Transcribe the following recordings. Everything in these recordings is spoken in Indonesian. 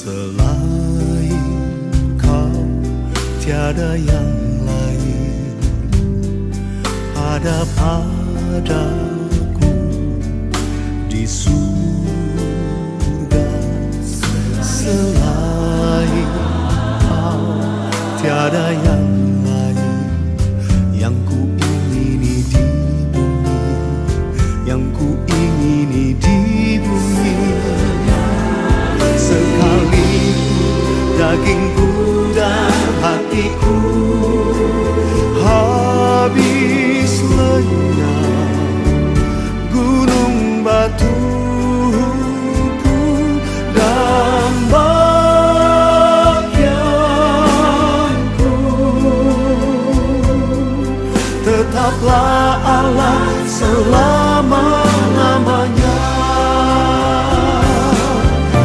Selain kau tiada yang lain ada padaku di surga. Selain kau tiada yang lain yang ku ingini di bumi, yang ku ingini di bumi. Sekalipun dagingku dan hatiku habis lenyap, gunung batuku dan bagianku, tetaplah Allah selama-lamanya.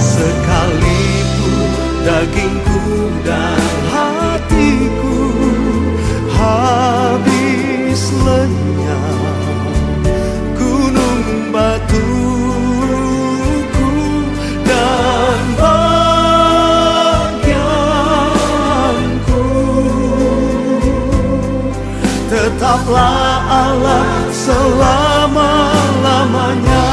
Sekalipun dagingku dan hatiku habis lenyap, gunung batuku dan bagianku, tetaplah Allah selama-lamanya.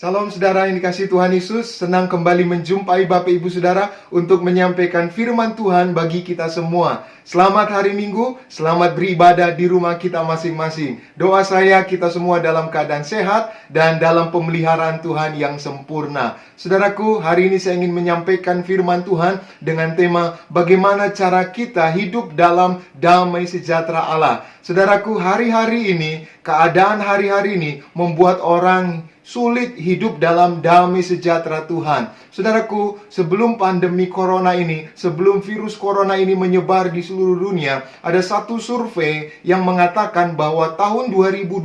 Salam saudara yang dikasihi Tuhan Yesus, senang kembali menjumpai Bapak Ibu Saudara untuk menyampaikan firman Tuhan bagi kita semua. Selamat hari Minggu, selamat beribadah di rumah kita masing-masing. Doa saya kita semua dalam keadaan sehat dan dalam pemeliharaan Tuhan yang sempurna. Saudaraku, hari ini saya ingin menyampaikan firman Tuhan dengan tema bagaimana cara kita hidup dalam damai sejahtera Allah. Saudaraku, hari-hari ini, keadaan hari-hari ini membuat orang sulit hidup dalam damai sejahtera Tuhan. Saudaraku, sebelum pandemi corona ini, sebelum virus corona ini menyebar di seluruh dunia, ada satu survei yang mengatakan bahwa tahun 2020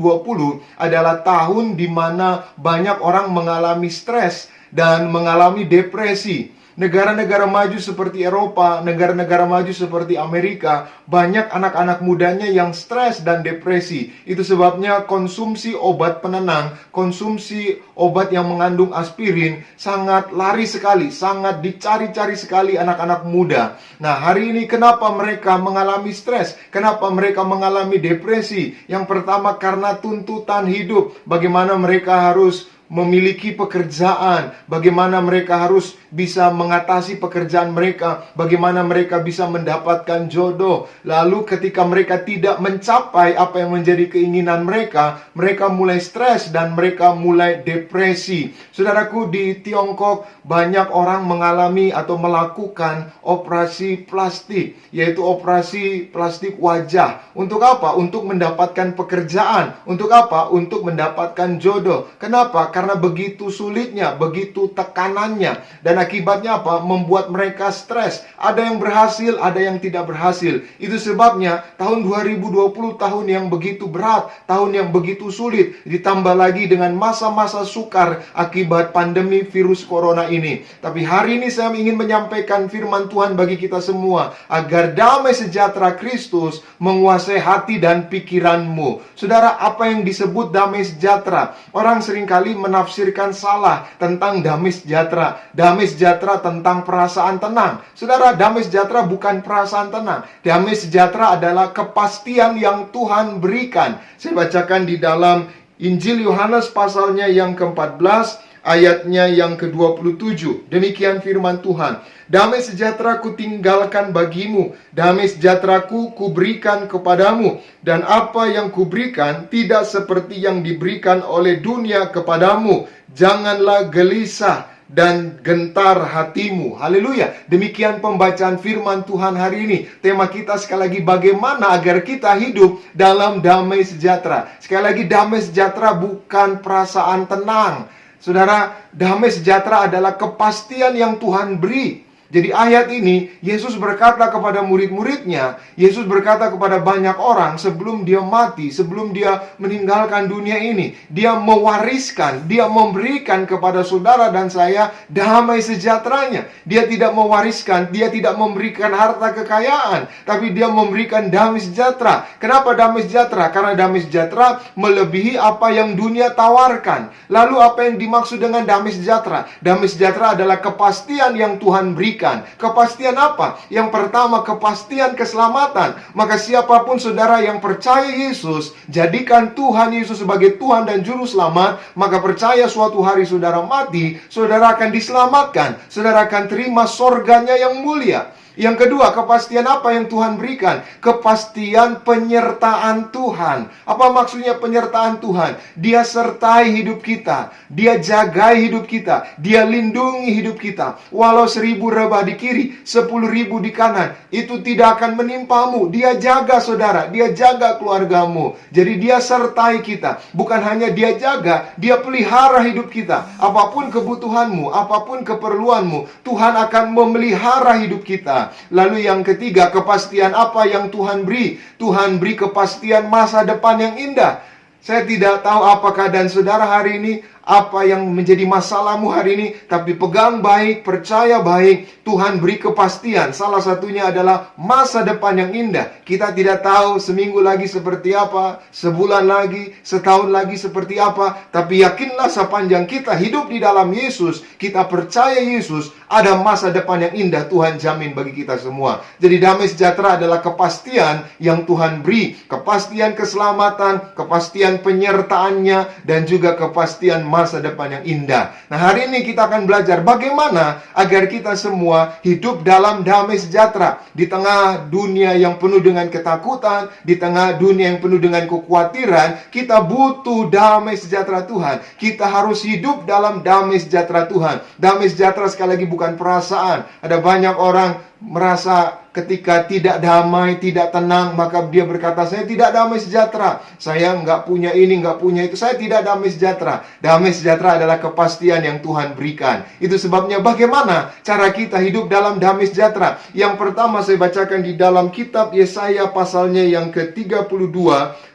adalah tahun di mana banyak orang mengalami stres dan mengalami depresi. Negara-negara maju seperti Eropa, negara-negara maju seperti Amerika, banyak anak-anak mudanya yang stres dan depresi. Itu sebabnya konsumsi obat penenang, konsumsi obat yang mengandung aspirin sangat laris sekali, sangat dicari-cari sekali anak-anak muda. Nah, hari ini kenapa mereka mengalami stres? Kenapa mereka mengalami depresi? Yang pertama karena tuntutan hidup. Bagaimana mereka harus memiliki pekerjaan, bagaimana mereka harus bisa mengatasi pekerjaan mereka, bagaimana mereka bisa mendapatkan jodoh. Lalu ketika mereka tidak mencapai apa yang menjadi keinginan mereka, mereka mulai stres dan mereka mulai depresi. Saudaraku, di Tiongkok banyak orang mengalami atau melakukan operasi plastik, yaitu operasi plastik wajah. Untuk apa? Untuk mendapatkan pekerjaan. Untuk apa? Untuk mendapatkan jodoh. Kenapa? Karena begitu sulitnya, begitu tekanannya, dan akibatnya apa? Membuat mereka stres. Ada yang berhasil, ada yang tidak berhasil. Itu sebabnya tahun 2020 tahun yang begitu berat, tahun yang begitu sulit, ditambah lagi dengan masa-masa sukar akibat pandemi virus corona ini. Tapi hari ini saya ingin menyampaikan firman Tuhan bagi kita semua, agar damai sejahtera Kristus menguasai hati dan pikiranmu. Saudara, apa yang disebut damai sejahtera? Orang seringkali menafsirkan salah tentang damai sejahtera. Damai sejahtera tentang perasaan tenang. Saudara, damai sejahtera bukan perasaan tenang. Damai sejahtera adalah kepastian yang Tuhan berikan. Saya bacakan di dalam Injil Yohanes pasalnya yang ke-14 ayatnya yang ke-27. Demikian firman Tuhan. Damai sejahtera ku tinggalkan bagimu, damai sejahteraku kuberikan kepadamu, dan apa yang kuberikan tidak seperti yang diberikan oleh dunia kepadamu. Janganlah gelisah dan gentar hatimu. Haleluya. Demikian pembacaan firman Tuhan hari ini. Tema kita sekali lagi, bagaimana agar kita hidup dalam damai sejahtera. Sekali lagi, damai sejahtera bukan perasaan tenang. Saudara, damai sejahtera adalah kepastian yang Tuhan beri. Jadi ayat ini, Yesus berkata kepada murid-muridnya, Yesus berkata kepada banyak orang sebelum dia mati, sebelum dia meninggalkan dunia ini, dia mewariskan, dia memberikan kepada saudara dan saya damai sejahteranya. Dia tidak mewariskan, dia tidak memberikan harta kekayaan, tapi dia memberikan damai sejahtera. Kenapa damai sejahtera? Karena damai sejahtera melebihi apa yang dunia tawarkan. Lalu apa yang dimaksud dengan damai sejahtera? Damai sejahtera adalah kepastian yang Tuhan berikan. Kepastian apa? Yang pertama, kepastian keselamatan. Maka siapapun saudara yang percaya Yesus, jadikan Tuhan Yesus sebagai Tuhan dan Juru Selamat, maka percaya suatu hari saudara mati, saudara akan diselamatkan. Saudara akan terima sorganya yang mulia. Yang kedua, kepastian apa yang Tuhan berikan? Kepastian penyertaan Tuhan. Apa maksudnya penyertaan Tuhan? Dia sertai hidup kita, dia jagai hidup kita, dia lindungi hidup kita. Walau 1000 rebah di kiri, 10.000 di kanan, itu tidak akan menimpamu. Dia jaga saudara, dia jaga keluargamu. Jadi dia sertai kita. Bukan hanya dia jaga, dia pelihara hidup kita. Apapun kebutuhanmu, apapun keperluanmu, Tuhan akan memelihara hidup kita. Lalu yang ketiga, kepastian apa yang Tuhan beri? Tuhan beri kepastian masa depan yang indah. Saya tidak tahu apa keadaan saudara hari ini, apa yang menjadi masalahmu hari ini, tapi pegang baik, percaya baik, Tuhan beri kepastian. Salah satunya adalah masa depan yang indah. Kita tidak tahu seminggu lagi seperti apa, sebulan lagi, setahun lagi seperti apa, tapi yakinlah sepanjang kita hidup di dalam Yesus, kita percaya Yesus, ada masa depan yang indah Tuhan jamin bagi kita semua. Jadi damai sejahtera adalah kepastian yang Tuhan beri, kepastian keselamatan, kepastian penyertaannya, dan juga kepastian masa depan yang indah. Nah, hari ini kita akan belajar bagaimana agar kita semua hidup dalam damai sejahtera. Di tengah dunia yang penuh dengan ketakutan, di tengah dunia yang penuh dengan kekhawatiran, kita butuh damai sejahtera Tuhan. Kita harus hidup dalam damai sejahtera Tuhan. Damai sejahtera sekali lagi bukan perasaan. Ada banyak orang merasa ketika tidak damai, tidak tenang, maka dia berkata, saya tidak damai sejahtera, saya nggak punya ini, nggak punya itu, saya tidak damai sejahtera. Damai sejahtera adalah kepastian yang Tuhan berikan. Itu sebabnya bagaimana cara kita hidup dalam damai sejahtera. Yang pertama saya bacakan di dalam kitab Yesaya pasalnya yang ke-32,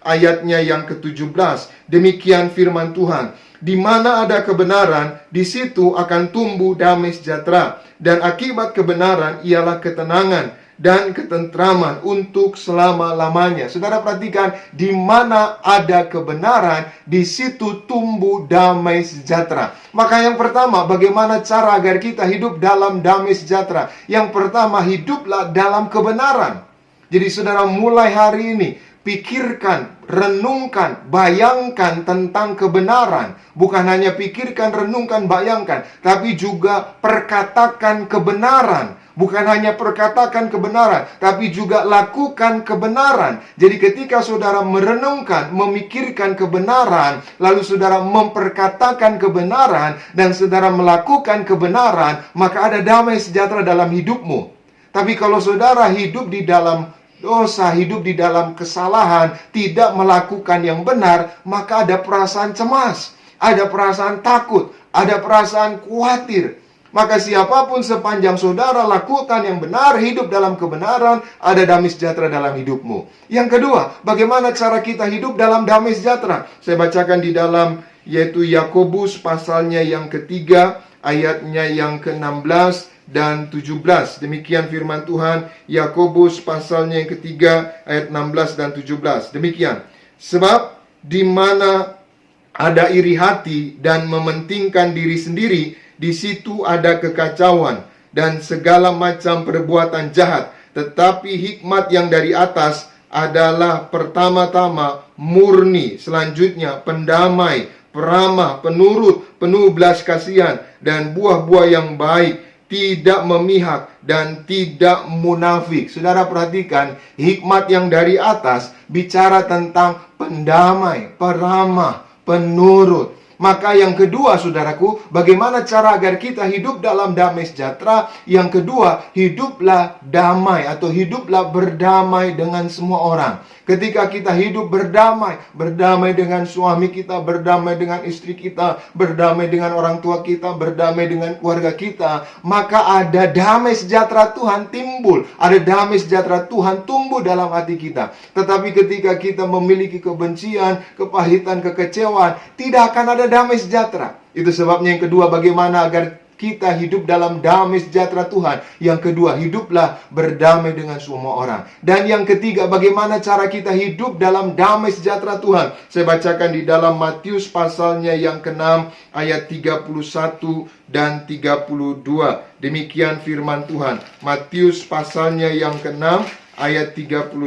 ayatnya yang ke-17. Demikian firman Tuhan. Di mana ada kebenaran, di situ akan tumbuh damai sejahtera. Dan akibat kebenaran ialah ketenangan dan ketentraman untuk selama-lamanya. Saudara perhatikan, di mana ada kebenaran, di situ tumbuh damai sejahtera. Maka yang pertama, bagaimana cara agar kita hidup dalam damai sejahtera? Yang pertama, hiduplah dalam kebenaran. Jadi saudara mulai hari ini, pikirkan, renungkan, bayangkan tentang kebenaran. Bukan hanya pikirkan, renungkan, bayangkan, tapi juga perkatakan kebenaran. Bukan hanya perkatakan kebenaran, tapi juga lakukan kebenaran. Jadi ketika saudara merenungkan, memikirkan kebenaran, lalu saudara memperkatakan kebenaran, dan saudara melakukan kebenaran, maka ada damai sejahtera dalam hidupmu. Tapi kalau saudara hidup di dalam dosa, hidup di dalam kesalahan, tidak melakukan yang benar, maka ada perasaan cemas, ada perasaan takut, ada perasaan khawatir. Maka siapapun sepanjang saudara lakukan yang benar, hidup dalam kebenaran, ada damai sejahtera dalam hidupmu. Yang kedua, bagaimana cara kita hidup dalam damai sejahtera? Saya bacakan di dalam, yaitu Yakobus pasalnya yang ketiga, ayatnya yang ke-16 dan 17. Demikian firman Tuhan, Yakobus pasalnya yang ketiga, ayat 16 dan 17. Demikian. Sebab di mana ada iri hati dan mementingkan diri sendiri, di situ ada kekacauan dan segala macam perbuatan jahat. Tetapi hikmat yang dari atas adalah pertama-tama murni, selanjutnya pendamai, peramah, penurut, penuh belas kasihan, dan buah-buah yang baik, tidak memihak, dan tidak munafik. Saudara perhatikan, hikmat yang dari atas bicara tentang pendamai, peramah, penurut. Maka yang kedua, saudaraku, bagaimana cara agar kita hidup dalam damai sejahtera? Yang kedua, hiduplah damai atau hiduplah berdamai dengan semua orang. Ketika kita hidup berdamai dengan suami kita, berdamai dengan istri kita, berdamai dengan orang tua kita, berdamai dengan keluarga kita, maka ada damai sejahtera Tuhan timbul, ada damai sejahtera Tuhan tumbuh dalam hati kita. Tetapi ketika kita memiliki kebencian, kepahitan, kekecewaan, tidak akan ada damai sejahtera. Itu sebabnya yang kedua, bagaimana agar kita hidup dalam damai sejahtera Tuhan. Yang kedua, hiduplah berdamai dengan semua orang. Dan yang ketiga, bagaimana cara kita hidup dalam damai sejahtera Tuhan. Saya bacakan di dalam Matius pasalnya yang ke-6 ayat 31 dan 32. Demikian firman Tuhan. Matius pasalnya yang ke-6 ayat 31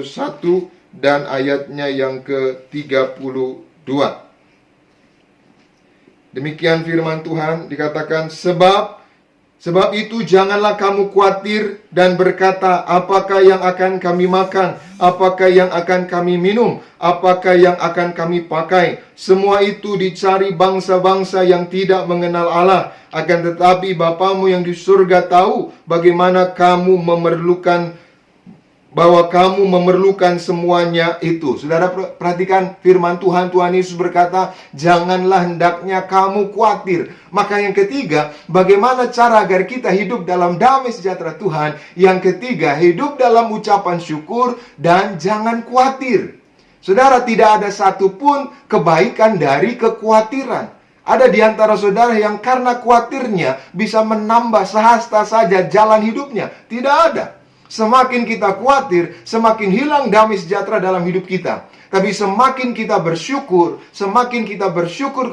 dan ayatnya yang ke-32. Demikian firman Tuhan, dikatakan, Sebab itu janganlah kamu khawatir dan berkata, apakah yang akan kami makan, apakah yang akan kami minum, apakah yang akan kami pakai. Semua itu dicari bangsa-bangsa yang tidak mengenal Allah. Akan tetapi Bapamu yang di surga tahu bagaimana bahwa kamu memerlukan semuanya itu. Saudara perhatikan firman Tuhan. Tuhan Yesus berkata, janganlah hendaknya kamu khawatir. Maka yang ketiga, bagaimana cara agar kita hidup dalam damai sejahtera Tuhan? Yang ketiga, hidup dalam ucapan syukur dan jangan khawatir. Saudara, tidak ada satupun kebaikan dari kekhawatiran. Ada di antara saudara yang karena khawatirnya bisa menambah sehasta saja jalan hidupnya. Tidak ada. Semakin kita khawatir, semakin hilang damai sejahtera dalam hidup kita. Tapi semakin kita bersyukur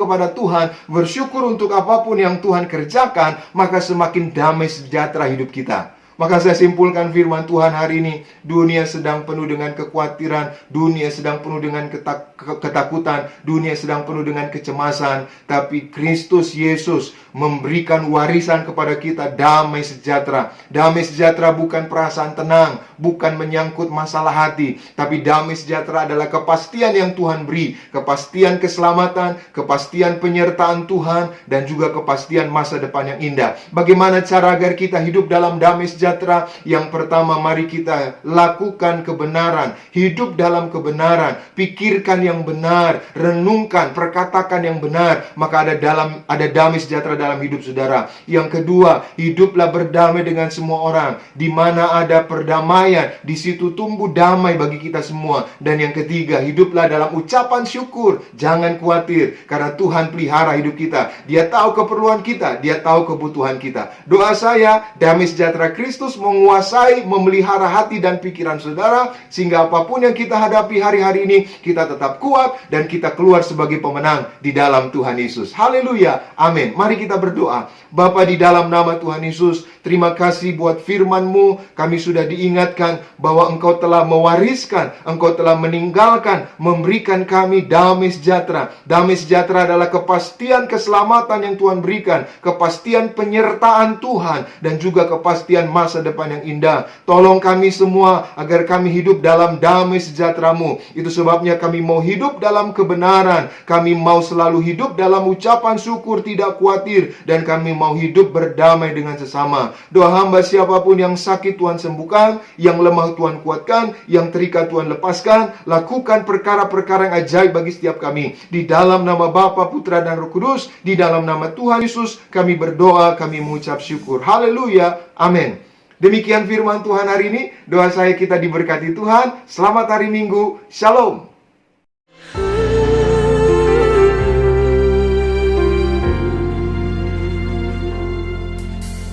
kepada Tuhan, bersyukur untuk apapun yang Tuhan kerjakan, maka semakin damai sejahtera hidup kita. Maka saya simpulkan firman Tuhan hari ini, dunia sedang penuh dengan kekhawatiran, dunia sedang penuh dengan ketakutan, dunia sedang penuh dengan kecemasan. Tapi Kristus Yesus memberikan warisan kepada kita damai sejahtera. Damai sejahtera bukan perasaan tenang, bukan menyangkut masalah hati, tapi damai sejahtera adalah kepastian yang Tuhan beri, kepastian keselamatan, kepastian penyertaan Tuhan, dan juga kepastian masa depan yang indah. Bagaimana cara agar kita hidup dalam damai sejahtera? Yang pertama, mari kita lakukan kebenaran, hidup dalam kebenaran, pikirkan yang benar, renungkan, perkatakan yang benar, maka ada damai sejahtera dalam hidup saudara. Yang kedua, hiduplah berdamai dengan semua orang. Di mana ada perdamaian, di situ tumbuh damai bagi kita semua. Dan yang ketiga, hiduplah dalam ucapan syukur, jangan khawatir, karena Tuhan pelihara hidup kita. Dia tahu keperluan kita, Dia tahu kebutuhan kita. Doa saya, damai sejahtera Kristus menguasai, memelihara hati dan pikiran saudara, sehingga apapun yang kita hadapi hari-hari ini, kita tetap kuat dan kita keluar sebagai pemenang di dalam Tuhan Yesus. Haleluya, amin. Mari kita berdoa. Bapa, di dalam nama Tuhan Yesus, terima kasih buat firman-Mu. Kami sudah diingatkan bahwa Engkau telah mewariskan, Engkau telah meninggalkan, memberikan kami damai sejahtera. Damai sejahtera adalah kepastian keselamatan yang Tuhan berikan, kepastian penyertaan Tuhan, dan juga kepastian masa depan yang indah. Tolong kami semua agar kami hidup dalam damai sejahtera-Mu. Itu sebabnya kami mau hidup dalam kebenaran, kami mau selalu hidup dalam ucapan syukur, tidak khawatir, dan kami mau hidup berdamai dengan sesama. Doa hamba, siapapun yang sakit Tuhan sembuhkan, yang lemah Tuhan kuatkan, yang terikat Tuhan lepaskan. Lakukan perkara-perkara yang ajaib bagi setiap kami. Di dalam nama Bapa, Putra, dan Roh Kudus, di dalam nama Tuhan Yesus, kami berdoa, kami mengucap syukur. Haleluya, amin. Demikian firman Tuhan hari ini. Doa saya kita diberkati Tuhan. Selamat hari Minggu. Shalom.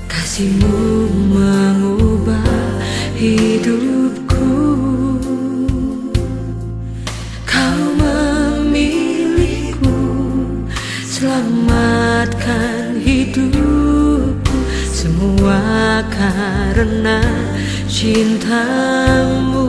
Kasih-Mu mengubah hidupku. Kau memilihku, selamatkan hidupku. Semua karena cinta-Mu.